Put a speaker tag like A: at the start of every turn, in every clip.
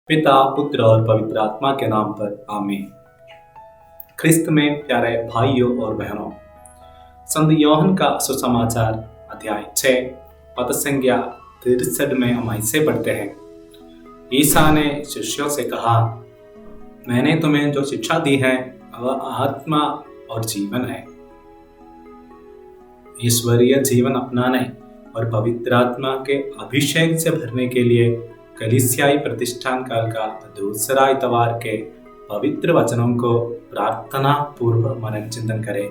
A: पिता पुत्र और पवित्र आत्मा के नाम पर आमीन। ख्रिस्त में प्यारे भाइयों और बहनों, संत योहन का सुसमाचार अध्याय 6 पद संख्या 63 में हम ऐसे पढ़ते हैं। ईसा ने शिष्यों से कहा, मैंने तुम्हें जो शिक्षा दी है वह आत्मा और जीवन है। ईश्वरीय जीवन अपनाने और पवित्र आत्मा के अभिषेक से भरने के लिए कलीसियाई प्रतिष्ठान काल का दूसरा इतवार के पवित्र वचनों को प्रार्थना पूर्व मनन चिंतन करें।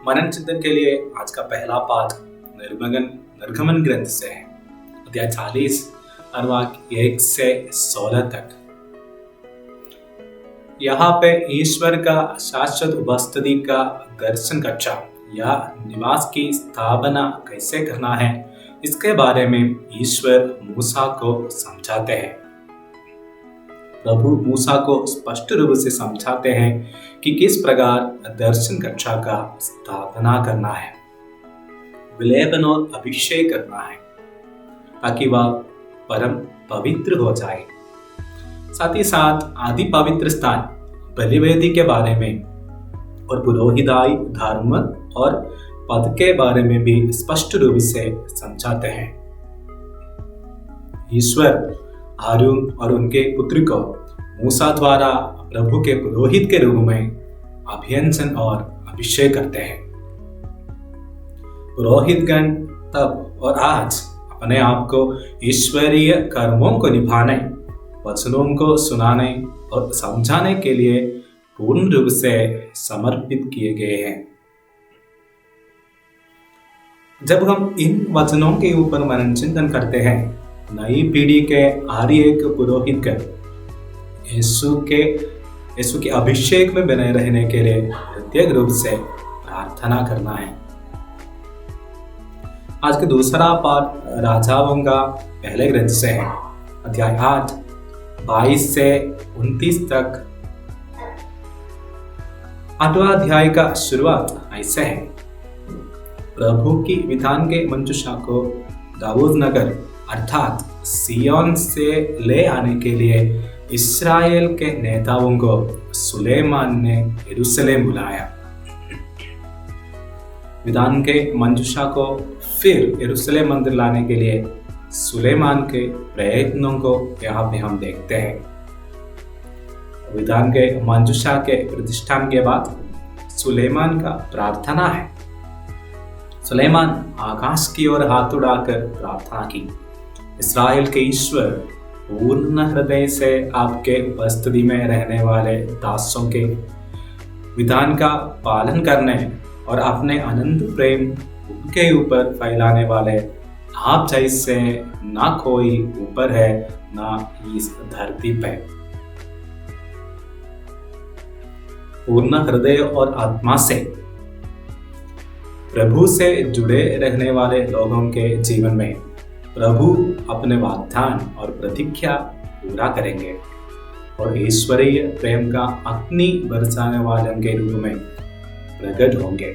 A: मनन चिंतन के लिए आज का पहला पाठ निर्गमन ग्रंथ से है, अध्याय 40 अनुवाक 1 से 16 तक। यहाँ पे ईश्वर का शाश्वत उपस्थिति का दर्शन कक्षा या निवास की स्थापना कैसे करना है, इसके बारे में ईश्वर मूसा को समझाते हैं। प्रभु मूसा को स्पष्ट रूप से समझाते हैं कि किस प्रकार दर्शन कक्षा का स्थापना करना है, विलेपन और अभिषेक करना है, ताकि वह परम पवित्र हो जाए। साथ ही साथ आदि पवित्र स्थान बलिवेदी के बारे में और पुरोहिताई धर्म और पद के बारे में भी स्पष्ट रूप से समझाते हैं। ईश्वर हारून और उनके पुत्र को मूसा द्वारा प्रभु के पुरोहित के रूप में अभियंजन और अभिषेक करते हैं। पुरोहितगण तब और आज अपने आप को ईश्वरीय कर्मों को निभाने, वचनों को सुनाने और समझाने के लिए पूर्ण रूप से समर्पित किए गए हैं। जब हम इन वचनों के ऊपर मनन चिंतन करते हैं, नई पीढ़ी के हर एक पुरोहितगण यीशु के अभिषेक में बने रहने के लिए प्रत्येक रूप से प्रार्थना करना है। आज का दूसरा पाठ राजाओं का पहले ग्रंथ से है, अध्याय 8 22 से 29 तक। 8वां अध्याय का शुरुआत ऐसे है। प्रभु की विधान के मंजूषा को दाऊद नगर अर्थात सिय्योन से ले आने के लिए इस्राएल के नेताओं को सुलेमान ने यरूशलेम बुलाया। विधान के मंजूषा को फिर यरूशलेम मंदिर लाने के लिए सुलेमान के प्रयत्नों को यहाँ पे हम देखते हैं। विधान के मंजूषा के प्रतिष्ठान के बाद सुलेमान का प्रार्थना है। सुलेमान आकाश की ओर हाथ उड़ाकर प्रार्थना की, इस्राएल के ईश्वर, पूर्ण हृदय से आपके उपस्थिति में रहने वाले दासों के विधान का पालन करने और अपने अनंत प्रेम उनके ऊपर फैलाने वाले आप जैसे ना कोई ऊपर है ना इस धरती पे। पूर्ण हृदय और आत्मा से प्रभु से जुड़े रहने वाले लोगों के जीवन में प्रभु अपने वाग्दान और प्रतिज्ञा पूरा करेंगे और ईश्वरीय प्रेम का अग्नि बरसाने वालों के रूप में प्रकट होंगे।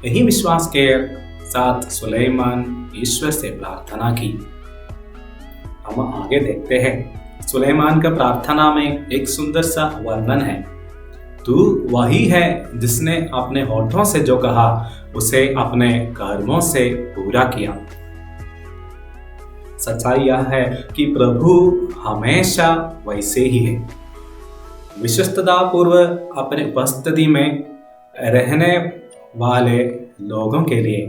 A: यही विश्वास के साथ सुलेमान ईश्वर से प्रार्थना की। हम आगे देखते हैं। सुलेमान का प्रार्थना में एक सुंदर सा वर्णन है। तू वही है जिसने अपने होठों से जो कहा उसे अपने कर्मों से पूरा किया। सच्चाई यह है कि प्रभु हमेशा वैसे ही है। विश्वस्तता पूर्व अपने उपस्थिति में रहने वाले लोगों के लिए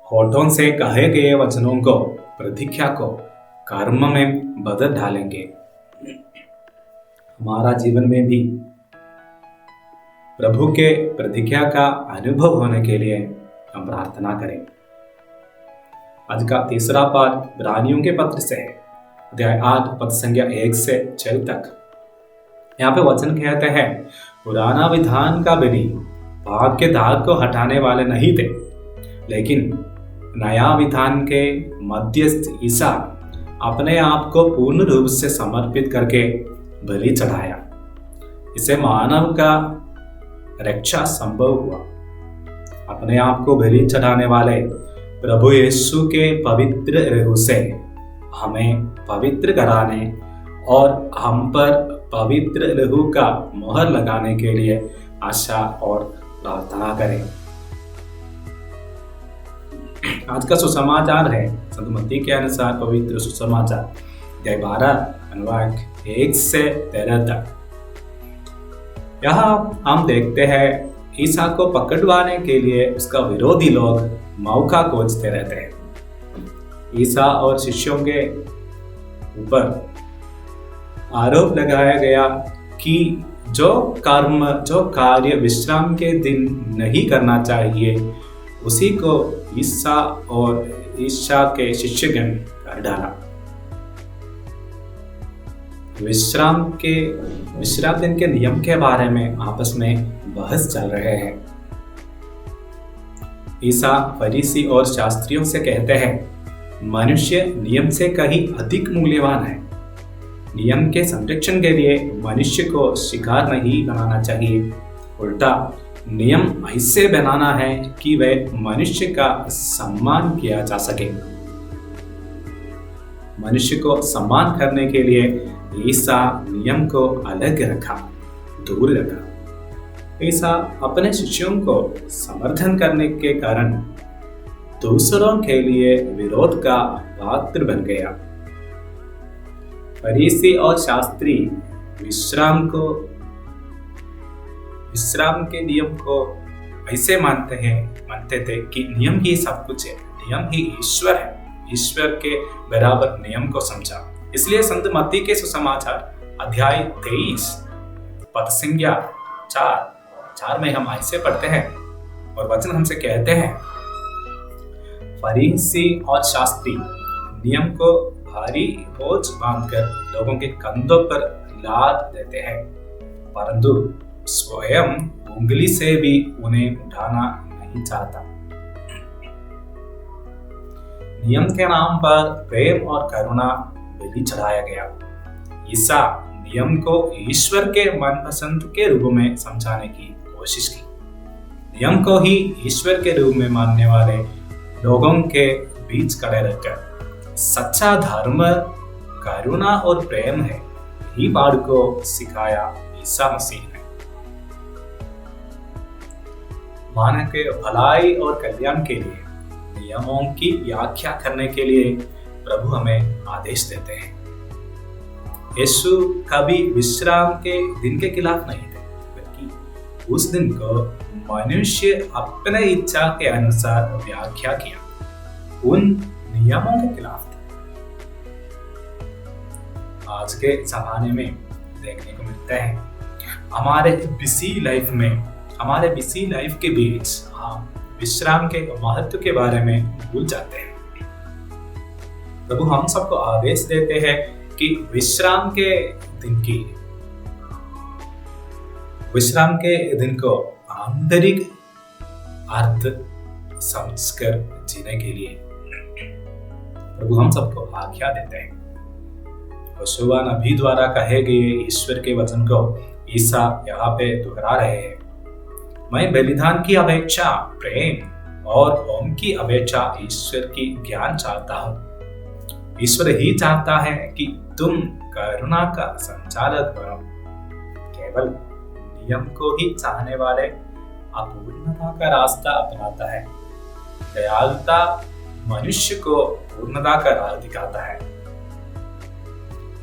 A: होठों से कहे गए वचनों को, प्रतिज्ञा को कर्म में बदल डालेंगे। हमारा जीवन में भी प्रभु के प्रतिज्ञा का अनुभव होने के लिए हम प्रार्थना करें। आज का तीसरा पाठ इब्रानियों के पत्र से है, अध्याय 8 पद संख्या 1 से 6 तक। यहाँ पे वचन कहते हैं, पुराना विधान का बलि पाप के दाग को हटाने वाले नहीं थे, लेकिन नया विधान के मध्यस्थ ईसा अपने आप को पूर्ण रूप से समर्पित करके बलि चढ़ाया। इसे मानव का रक्षा संभव हुआ। अपने आप को बलि चढ़ाने वाले प्रभु यीशु के पवित्र रूह से हमें पवित्र कराने और हम पर पवित्र लहू का मोहर लगाने के लिए आशा और प्रार्थना करें। आज का सुसमाचार है संत मत्ती के अनुसार पवित्र सुसमाचार अध्याय 12 अनुवाक 1 से 13 तक। यहाँ हम देखते हैं ईसा को पकड़वाने के लिए उसका विरोधी लोग मौका खोजते रहते हैं। ईसा और शिष्यों के ऊपर आरोप लगाया गया कि जो कार्य विश्राम के दिन नहीं करना चाहिए उसी को ईसा और ईसा के शिष्यगण कर डाला। विश्राम दिन के नियम के बारे में आपस में बहस चल रहे हैं। ईसा फरीसी और शास्त्रियों से कहते हैं, मनुष्य नियम से कहीं अधिक मूल्यवान है। नियम के संरक्षण के लिए मनुष्य को शिकार नहीं बनाना चाहिए, उल्टा नियम ऐसे बनाना है कि वह मनुष्य का सम्मान किया जा सके। मनुष्य को सम्मान करने के लिए ईसा नियम को अलग रखा, दूर रखा। ईसा अपने शिष्यों को समर्थन करने के कारण दूसरों के लिए विरोध का पात्र बन गया। फरीसी और शास्त्री विश्राम के नियम को ऐसे मानते थे कि नियम ही सब कुछ है, नियम ही ईश्वर है। ईश्वर के बराबर नियम को समझा। इसलिए संत मत्ती के सुसमाचार अध्याय 23 पद संज्ञा 4 में हम ऐसे पढ़ते हैं और वचन हमसे कहते हैं, फरीसी और शास्त्री नियम को भारी बोझ बांधकर लोगों के कंधों पर लाद देते हैं, परंतु स्वयं उंगली से भी उन्हें उठाना नहीं चाहता। नियम के नाम पर प्रेम और करुणा बलि चढ़ाया गया। ईसा नियम को ईश्वर के मनपसंद के रूप में समझाने की कोशिश की। नियम को ही ईश्वर के रूप में मानने वाले लोगों के बीच खड़े रहकर सच्चा धर्म करुणा और प्रेम है, यही बात को सिखाया ईसा मसीह ने। मानव के भलाई और कल्याण के लिए नियमों की व्याख्या करने के लिए प्रभु हमें आदेश देते हैं। यीशु कभी विश्राम के दिन के खिलाफ नहीं थे, बल्कि उस दिन को मनुष्य अपने इच्छा के अनुसार व्याख्या किया, उन नियमों के खिलाफ थे। आज के जमाने में देखने को मिलता है हमारे बिजी लाइफ के बीच हम विश्राम के महत्व के बारे में भूल जाते हैं। प्रभु हम सबको आदेश देते हैं कि विश्राम के दिन को आंतरिक अर्थ समझकर जीने के लिए प्रभु हम सबको आज्ञा देते हैं। यहोशुआ नबी द्वारा कहे गए ईश्वर के वचन को ईसा यहाँ पे दोहरा रहे हैं। मैं बलिदान की अपेक्षा प्रेम और होम की अपेक्षा ईश्वर की ज्ञान चाहता हूँ। ईश्वर ही चाहता है कि तुम करुणा का संचालक बनो। केवल नियम को ही चाहने वाले अपूर्णता का रास्ता अपनाता है। दयालुता मनुष्य को पूर्णता का राह दिखाता है।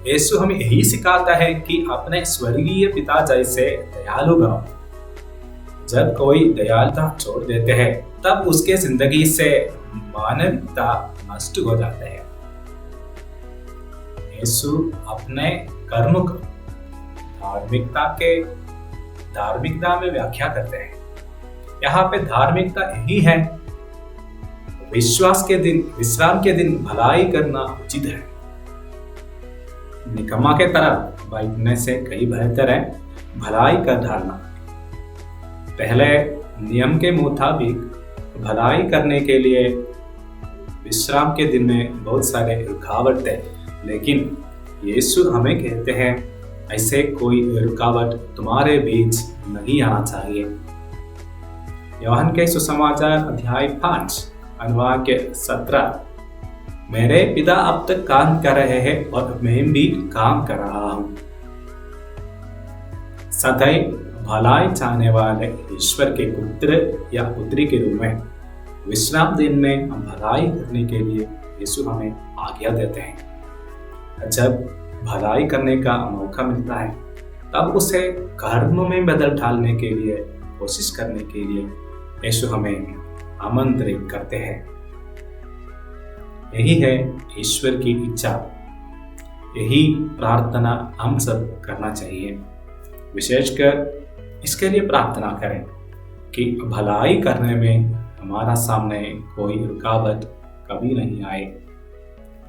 A: यीशु हमें यही सिखाता है कि अपने स्वर्गीय पिता जैसे दयालु बनो। जब कोई दयालुता छोड़ देते हैं तब उसके जिंदगी से मानवता नष्ट हो जाते हैं। यीशु अपने कर्म को धार्मिकता में व्याख्या करते हैं। यहाँ पे धार्मिकता यही है, विश्राम के दिन भलाई करना उचित है। निकम्मा के तरफ बैठने से कई बेहतर है भलाई कर डालना। पहले नियम के मुताबिक भलाई करने के लिए विश्राम के दिन में बहुत सारे रुकावट थे, लेकिन यीशु हमें कहते हैं ऐसे कोई रुकावट तुम्हारे बीच नहीं आना चाहिए। यूहन्ना के सुसमाचार अध्याय 5 अनुवाक 17 मेरे पिता अब तक काम कर रहे हैं और मैं भी काम कर रहा हूँ। सदैव भलाई चाहने वाले ईश्वर के पुत्र या पुत्री के रूप में विश्राम दिन में हम भलाई करने के लिए यीशु हमें आज्ञा देते हैं। जब भलाई करने का मौका मिलता है तब उसे कर्म में बदल डालने के लिए कोशिश करने के लिए यीशु हमें आमंत्रित करते हैं। यही है ईश्वर की इच्छा। यही प्रार्थना हम सब करना चाहिए। विशेषकर इसके लिए प्रार्थना करें कि भलाई करने में हमारा सामने कोई रुकावट कभी नहीं आए।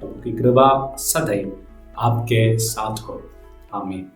A: प्रभु की कृपा सदैव आपके साथ हो। आमीन।